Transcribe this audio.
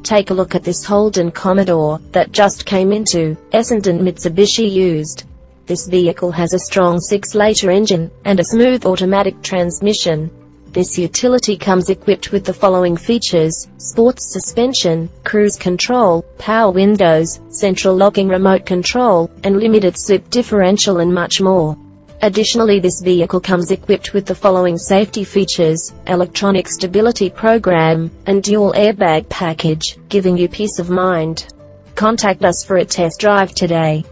Take a look at this Holden Commodore that just came into Essendon Mitsubishi used. This vehicle has a strong 6-litre engine and a smooth automatic transmission. This utility comes equipped with the following features: sports suspension, cruise control, power windows, central locking remote control, and limited slip differential, and much more. Additionally, this vehicle comes equipped with the following safety features: electronic stability program, and dual airbag package, giving you peace of mind. Contact us for a test drive today.